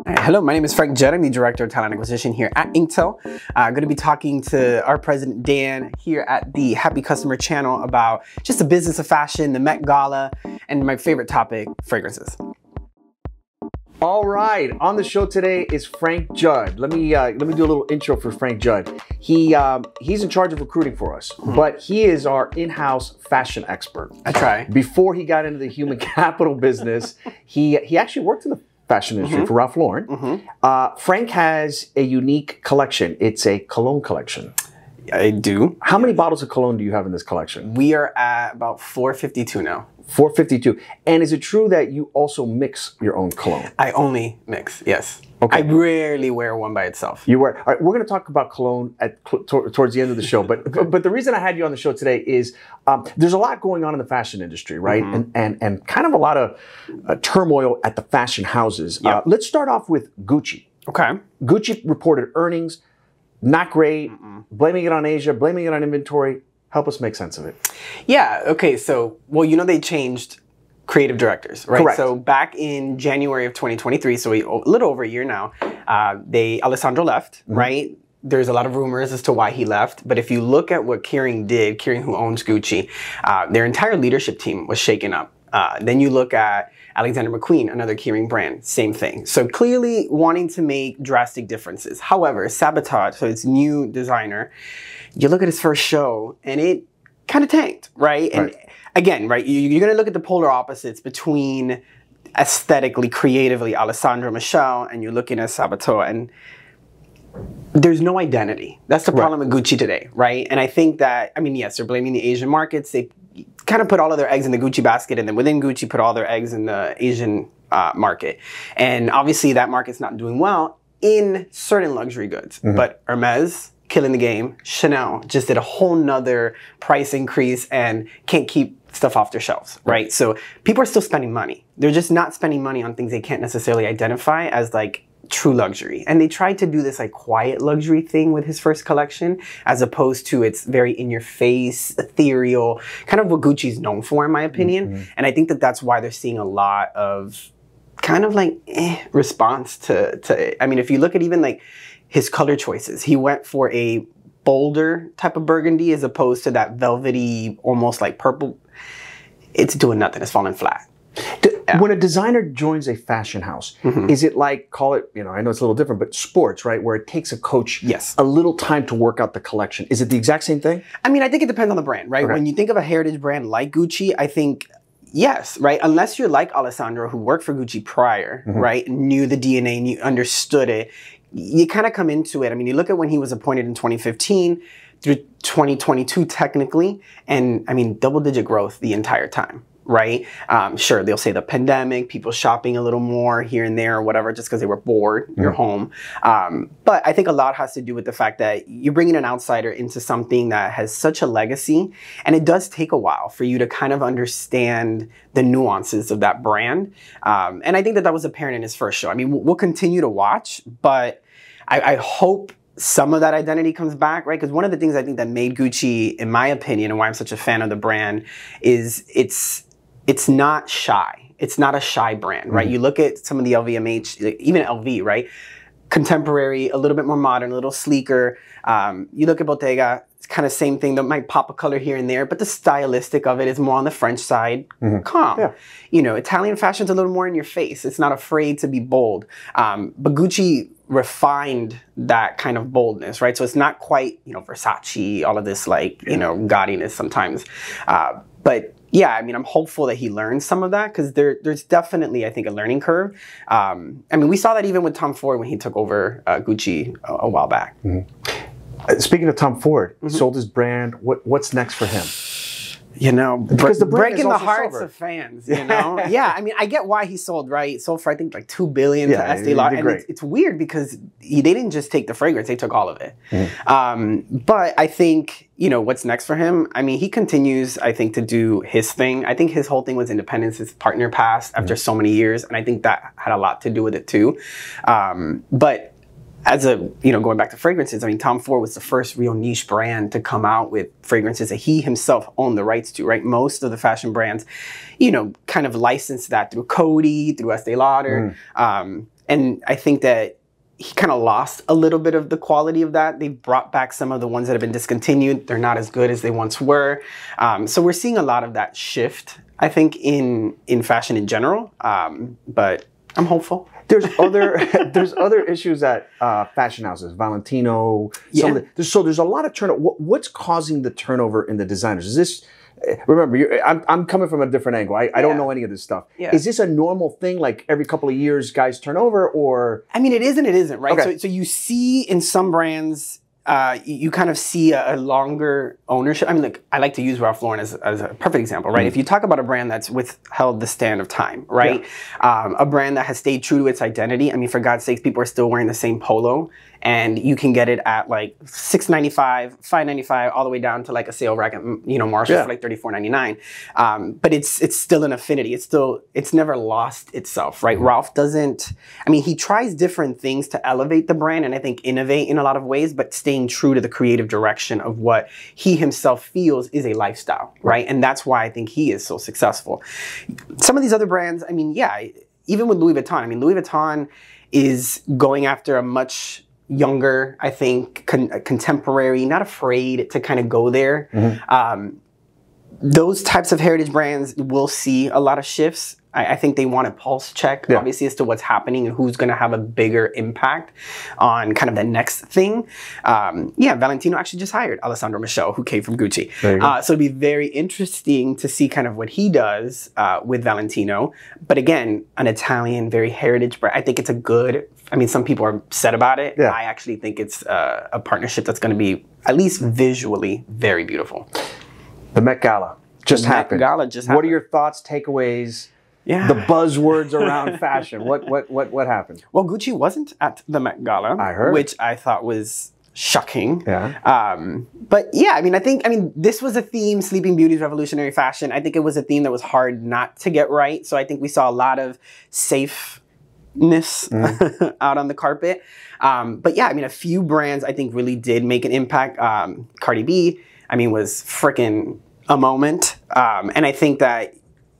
Hello, my name is Frank Judd. I'm the Director of Talent Acquisition here at Inktel. I'm going to be talking to our president, Dan, here at the Happy Customer channel about just the business of fashion, the Met Gala, and my favorite topic, fragrances. All right, on the show today is Frank Judd. Let me do a little intro for Frank Judd. He's in charge of recruiting for us, but he is our in-house fashion expert. I try. Before he got into the human capital business, he actually worked in the fashion industry for Ralph Lauren. Frank has a unique collection. It's a cologne collection. I do. How many bottles of cologne do you have in this collection? We are at about 452 now. 452. And is it true that you also mix your own cologne? I only mix, yes. Okay. I rarely wear one by itself. You wear. All right, we're going to talk about cologne towards the end of the show. But the reason I had you on the show today is there's a lot going on in the fashion industry, right? And kind of a lot of turmoil at the fashion houses. Yep. Let's start off with Gucci. Okay. Gucci reported earnings, not great, blaming it on Asia, blaming it on inventory. Help us make sense of it. Yeah, okay, so, well, you know they changed creative directors, right? Correct. So back in January of 2023, so a little over a year now, Alessandro left, right? There's a lot of rumors as to why he left, but if you look at what Kering did, Kering who owns Gucci, their entire leadership team was shaken up. Then you look at Alexander McQueen, another Kering brand, same thing. So clearly wanting to make drastic differences. However, Sabotage, so it's new designer, you look at his first show and it kind of tanked, right? And again, right, you're going to look at the polar opposites between aesthetically, creatively, Alessandro Michel, and you're looking at Sabotage, and there's no identity. That's the problem with Gucci today, right? And I think that, I mean, yes, they're blaming the Asian markets. They kind of put all of their eggs in the Gucci basket, and then within Gucci put all their eggs in the Asian market. And obviously that market's not doing well in certain luxury goods. But Hermes, killing the game. Chanel just did a whole nother price increase and can't keep stuff off their shelves, right? So people are still spending money. They're just not spending money on things they can't necessarily identify as like true luxury. And they tried to do this like quiet luxury thing with his first collection, as opposed to its very in your face, ethereal, kind of what Gucci's known for, in my opinion. And I think that that's why they're seeing a lot of kind of like response to, I mean, if you look at even like his color choices, he went for a bolder type of burgundy as opposed to that velvety, almost like purple. It's doing nothing. It's falling flat. When a designer joins a fashion house, is it like, call it, you know, I know it's a little different, but sports, right? Where it takes a coach a little time to work out the collection. Is it the exact same thing? I mean, I think it depends on the brand, right? When you think of a heritage brand like Gucci, I think, yes, right? Unless you're like Alessandro, who worked for Gucci prior, right? Knew the DNA and you understood it. You kind of come into it. I mean, you look at when he was appointed in 2015 through 2022 technically, and I mean, double-digit growth the entire time, right? Sure, they'll say the pandemic, people shopping a little more here and there or whatever, just because they were bored, you're home. But I think a lot has to do with the fact that you're bringing an outsider into something that has such a legacy, and it does take a while for you to kind of understand the nuances of that brand. And I think that that was apparent in his first show. I mean, we'll continue to watch, but I hope some of that identity comes back, right? Because one of the things I think that made Gucci, in my opinion, and why I'm such a fan of the brand, is it's not shy. It's not a shy brand, right? You look at some of the LVMH, even LV, right? Contemporary, a little bit more modern, a little sleeker. You look at Bottega, it's kind of same thing. They might pop a color here and there, but the stylistic of it is more on the French side, calm. You know, Italian fashion's a little more in your face. It's not afraid to be bold. But Gucci refined that kind of boldness, right? So it's not quite, you know, Versace, all of this like, you know, gaudiness sometimes. But yeah, I mean, I'm hopeful that he learns some of that, because there's definitely, I think, a learning curve. I mean, we saw that even with Tom Ford when he took over Gucci a while back. Speaking of Tom Ford, sold his brand. What's next for him? You know, because the brand breaking the hearts of fans, you know? Yeah, I mean, I get why he sold, right? He sold for, I think, like $2 billion to Estee Lauder. And it's weird because they didn't just take the fragrance, they took all of it. But I think, you know, what's next for him? I mean, he continues, I think, to do his thing. I think his whole thing was independence. His partner passed after so many years, and I think that had a lot to do with it too. But as a, you know, going back to fragrances, I mean, Tom Ford was the first real niche brand to come out with fragrances that he himself owned the rights to, right? Most of the fashion brands, you know, kind of licensed that through Coty, through Estee Lauder. And I think that he kind of lost a little bit of the quality of that. They brought back some of the ones that have been discontinued. They're not as good as they once were. So we're seeing a lot of that shift, I think, in fashion in general. But I'm hopeful. There's other issues at fashion houses, Valentino. Yeah. So there's a lot of turnover. What's causing the turnover in the designers? Is this? Remember, I'm coming from a different angle. I don't know any of this stuff. Yeah. Is this a normal thing? Like every couple of years, guys turn over, or? I mean, it is and it isn't, right? Okay. So you see in some brands, you kind of see a longer ownership. I mean, like I like to use Ralph Lauren as a perfect example, right? If you talk about a brand that's withheld the stand of time, right? Yeah. A brand that has stayed true to its identity. I mean, for God's sakes, people are still wearing the same polo, and you can get it at like $6.95, $5.95, all the way down to like a sale rack at Marshall for like $34.99. But it's still an affinity. It's never lost itself, right? Ralph doesn't. I mean, he tries different things to elevate the brand and I think innovate in a lot of ways, but staying true to the creative direction of what he himself feels is a lifestyle, right? And that's why I think he is so successful. Some of these other brands, I mean, yeah, even with Louis Vuitton. I mean, Louis Vuitton is going after a much younger, I think, contemporary, not afraid to kind of go there. Those types of heritage brands will see a lot of shifts. I think they want a pulse check, obviously, as to what's happening and who's going to have a bigger impact on kind of the next thing. Yeah, Valentino actually just hired Alessandro Michele, who came from Gucci. So it'd be very interesting to see kind of what he does with Valentino. But again, an Italian, very heritage brand. I think it's a good, I mean, some people are upset about it. I actually think it's a partnership that's going to be, at least visually, very beautiful. The Met Gala just happened. Met Gala just happened. What are your thoughts, takeaways? The buzzwords around fashion. What happened? Well, Gucci wasn't at the Met Gala, I heard, which I thought was shocking. Yeah. But yeah, I mean, this was a theme, Sleeping Beauty's revolutionary fashion. I think it was a theme that was hard not to get right. So I think we saw a lot of safeness out on the carpet. But yeah, I mean, a few brands I think really did make an impact. Cardi B, I mean, was freaking a moment. And I think that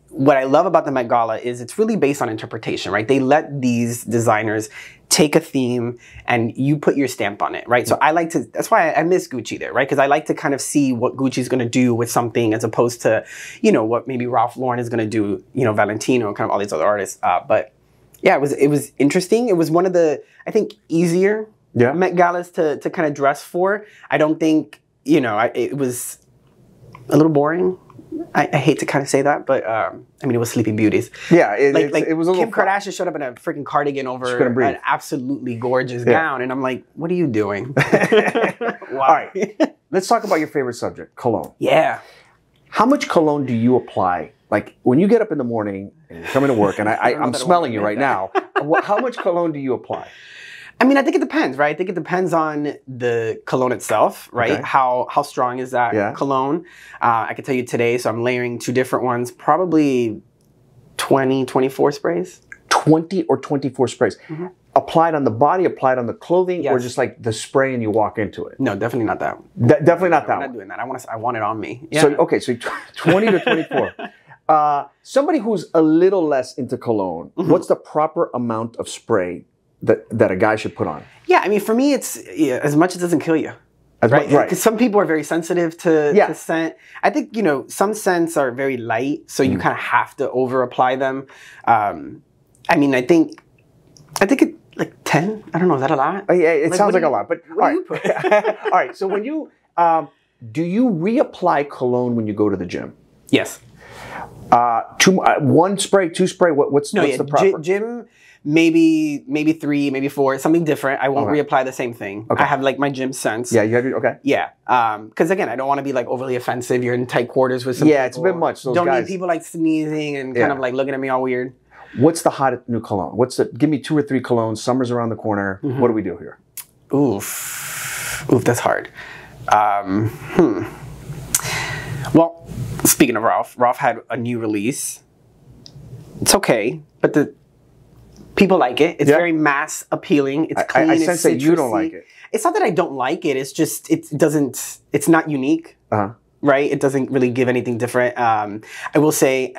what I love about the Met Gala is it's really based on interpretation, right? They let these designers take a theme and you put your stamp on it, right? So I like to, that's why I miss Gucci there, right? Because I like to kind of see what Gucci's going to do with something as opposed to, what maybe Ralph Lauren is going to do, Valentino, kind of all these other artists. But yeah, it was interesting. It was one of the, I think, easier Met Galas to kind of dress for. I don't think, it was a little boring. I hate to kind of say that, but I mean, it was Sleeping Beauties. Yeah, it was a little Kim Kardashian showed up in a freaking cardigan over an absolutely gorgeous gown, and I'm like, what are you doing? All right, let's talk about your favorite subject, cologne. Yeah. How much cologne do you apply? Like when you get up in the morning and you're coming to work, and I'm smelling you right now. How much cologne do you apply? I mean, I think it depends, right? I think it depends on the cologne itself, right? Okay. How strong is that cologne? I can tell you today, so I'm layering 2 different ones, probably 20, 24 sprays. 20 or 24 sprays. Applied on the body, applied on the clothing, or just like the spray and you walk into it? No, definitely not that. Definitely not that I'm one. not doing that. I want it on me. Yeah. So, okay, so 20 to 24. Somebody who's a little less into cologne, what's the proper amount of spray that a guy should put on? Yeah, I mean, for me, it's as much as it doesn't kill you. Right? Because some people are very sensitive to scent. I think, some scents are very light, so you kind of have to over apply them. I mean, I think it like 10. I don't know. Is that a lot? Yeah, it sounds like a lot. But all right. All right. So when you do you reapply cologne when you go to the gym? Yes. 1 spray, 2 spray. What's the proper? Gym. Maybe 3, maybe 4, something different. I won't reapply the same thing. I have like my gym sense. Yeah, you have your, Yeah, because again, I don't want to be like overly offensive. You're in tight quarters with some people. It's a bit much. Don't need people like sneezing and kind of like looking at me all weird. What's the hot new cologne? Give me 2 or 3 colognes. Summer's around the corner. What do we do here? Oof, that's hard. Well, speaking of Ralph had a new release. It's okay, but people like it. It's very mass appealing. It's clean. I sense that you don't like it. It's not that I don't like it. It's just it's not unique. Right? It doesn't really give anything different. I will say,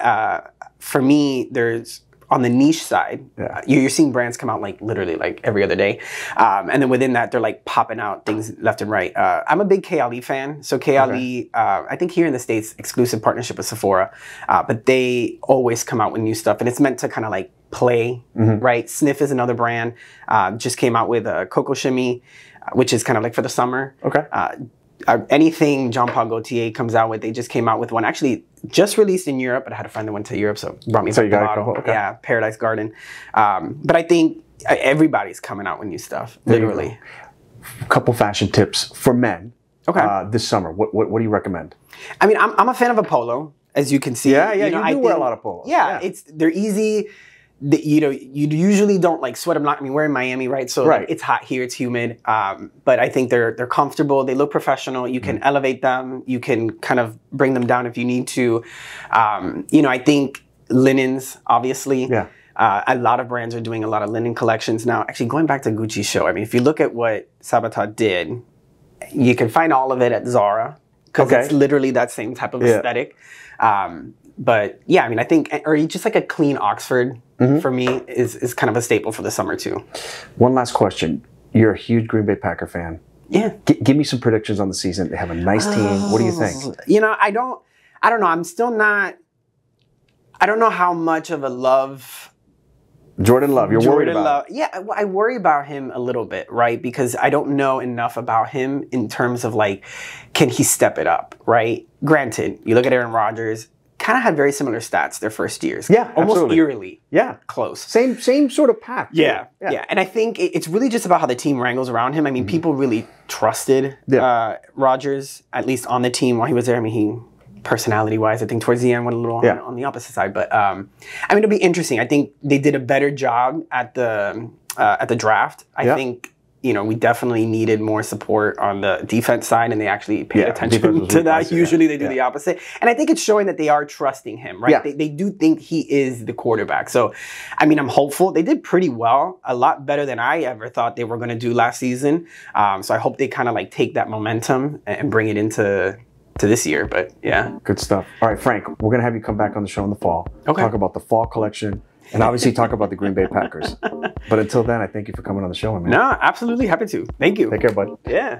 for me, there's on the niche side, you're seeing brands come out like literally like every other day. And then within that, they're like popping out things left and right. I'm a big KLE fan. So KLE, I think here in the States, exclusive partnership with Sephora, but they always come out with new stuff, and it's meant to kind of like play, right? Sniff is another brand, just came out with a Coco Shimmy, which is kind of like for the summer. Okay. Anything Jean Paul Gaultier comes out with, they just came out with one. Actually, just released in Europe, but I had a friend that went to Europe, so brought me back the bottle. Okay. Yeah, Paradise Garden. But I think everybody's coming out with new stuff, literally. A couple fashion tips for men. Okay. This summer, what do you recommend? I mean, I'm a fan of a polo, as you can see. Yeah, you do wear a lot of polos. Yeah, they're easy. You usually don't like sweat them. I mean, we're in Miami, right? So like, it's hot here, it's humid. But I think they're comfortable. They look professional. You can elevate them. You can kind of bring them down if you need to. I think linens, obviously. Yeah. A lot of brands are doing a lot of linen collections now. Actually, going back to Gucci's show, I mean, if you look at what Sabatat did, you can find all of it at Zara because it's literally that same type of aesthetic. But yeah, I mean, I think, or just like a clean Oxford for me is kind of a staple for the summer too. One last question. You're a huge Green Bay Packer fan. Yeah. Give me some predictions on the season. They have a nice team. What do you think? I don't know. I'm still not, I don't know how much of a love. Jordan Love, you're worried about him. Yeah, I worry about him a little bit, right? Because I don't know enough about him in terms of like, can he step it up, right? Granted, you look at Aaron Rodgers, kind of had very similar stats their first years. Yeah, almost eerily. Yeah, close. Same sort of path. Yeah. And I think it's really just about how the team wrangles around him. I mean, people really trusted Rodgers, at least on the team while he was there. I mean, he personality-wise, I think towards the end went a little on the opposite side. But I mean, it'll be interesting. I think they did a better job at the draft. I think we definitely needed more support on the defense side, and they actually paid attention to that. Usually they do the opposite. And I think it's showing that they are trusting him, right? Yeah. They do think he is the quarterback. So, I mean, I'm hopeful. They did pretty well, a lot better than I ever thought they were going to do last season. So I hope they kind of like take that momentum and bring it into this year. But yeah. Good stuff. All right, Frank, we're going to have you come back on the show in the fall. Okay. Talk about the fall collection. And obviously talk about the Green Bay Packers. But until then, I thank you for coming on the show, man. No, absolutely happy to. Thank you. Take care, bud. Yeah.